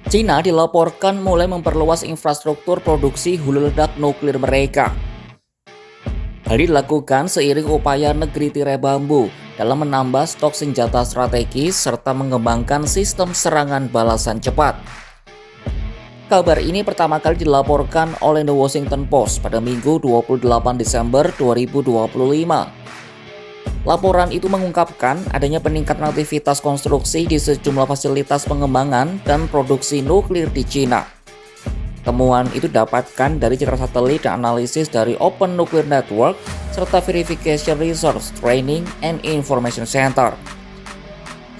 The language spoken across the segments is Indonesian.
Cina dilaporkan mulai memperluas infrastruktur produksi hulu ledak nuklir mereka. Hal ini dilakukan seiring upaya negeri tirai bambu dalam menambah stok senjata strategis serta mengembangkan sistem serangan balasan cepat. Kabar ini pertama kali dilaporkan oleh The Washington Post pada Minggu 28 Desember 2025. Laporan itu mengungkapkan adanya peningkatan aktivitas konstruksi di sejumlah fasilitas pengembangan dan produksi nuklir di China. Temuan itu didapatkan dari citra satelit dan analisis dari Open Nuclear Network serta Verification Research Training and Information Center.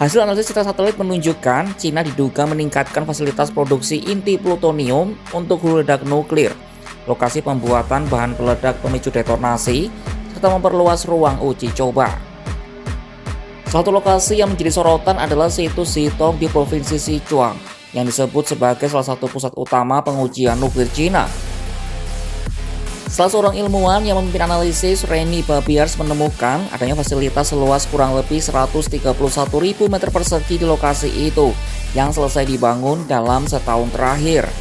Hasil analisis citra satelit menunjukkan China diduga meningkatkan fasilitas produksi inti plutonium untuk hulu ledak nuklir, lokasi pembuatan bahan peledak pemicu detonasi, serta memperluas ruang uji coba. Satu lokasi yang menjadi sorotan adalah situs Zitong di Provinsi Sichuan, yang disebut sebagai salah satu pusat utama pengujian nuklir China. Salah seorang ilmuwan yang memimpin analisis, Reni Babiars, menemukan adanya fasilitas seluas kurang lebih 131.000 meter persegi di lokasi itu yang selesai dibangun dalam setahun terakhir.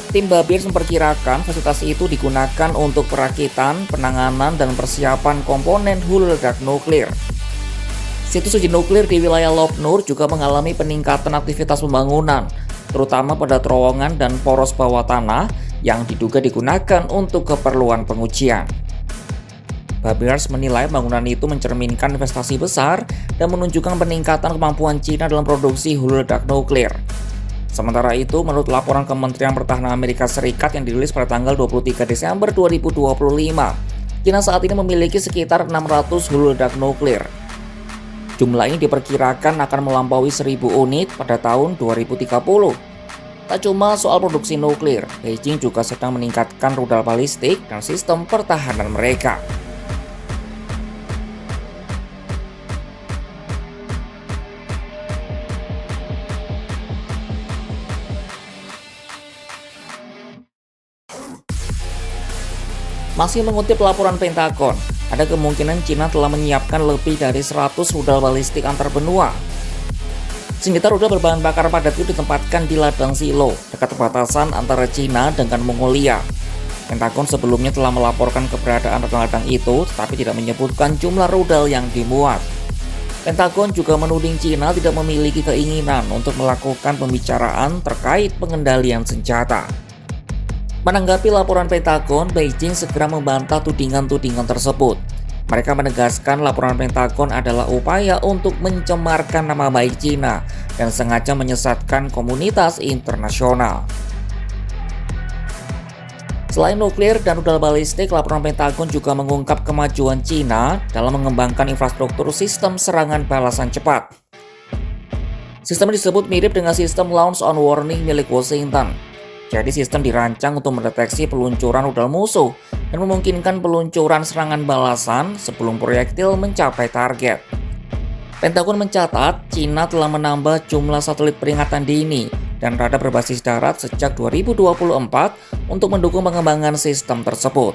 Tim Babiars memperkirakan fasilitas itu digunakan untuk perakitan, penanganan, dan persiapan komponen hulu ledak nuklir. Situs uji nuklir di wilayah Lop Nur juga mengalami peningkatan aktivitas pembangunan, terutama pada terowongan dan poros bawah tanah yang diduga digunakan untuk keperluan pengujian. Babiars menilai bangunan itu mencerminkan investasi besar dan menunjukkan peningkatan kemampuan China dalam produksi hulu ledak nuklir. Sementara itu, menurut laporan Kementerian Pertahanan Amerika Serikat yang dirilis pada tanggal 23 Desember 2025, China saat ini memiliki sekitar 600 hulu ledak nuklir. Jumlah ini diperkirakan akan melampaui 1.000 unit pada tahun 2030. Tak cuma soal produksi nuklir, Beijing juga sedang meningkatkan rudal balistik dan sistem pertahanan mereka. Masih mengutip laporan Pentagon, ada kemungkinan China telah menyiapkan lebih dari 100 rudal balistik antar benua. Senjata rudal berbahan bakar padat itu ditempatkan di ladang Silo, dekat perbatasan antara China dengan Mongolia. Pentagon sebelumnya telah melaporkan keberadaan ladang-ladang itu, tetapi tidak menyebutkan jumlah rudal yang dimuat. Pentagon juga menuding China tidak memiliki keinginan untuk melakukan pembicaraan terkait pengendalian senjata. Menanggapi laporan Pentagon, Beijing segera membantah tudingan-tudingan tersebut. Mereka menegaskan laporan Pentagon adalah upaya untuk mencemarkan nama baik China dan sengaja menyesatkan komunitas internasional. Selain nuklir dan rudal balistik, laporan Pentagon juga mengungkap kemajuan China dalam mengembangkan infrastruktur sistem serangan balasan cepat. Sistem disebut mirip dengan sistem Launch on Warning milik Washington. Jadi sistem dirancang untuk mendeteksi peluncuran rudal musuh dan memungkinkan peluncuran serangan balasan sebelum proyektil mencapai target. Pentagon mencatat China telah menambah jumlah satelit peringatan dini dan radar berbasis darat sejak 2024 untuk mendukung pengembangan sistem tersebut.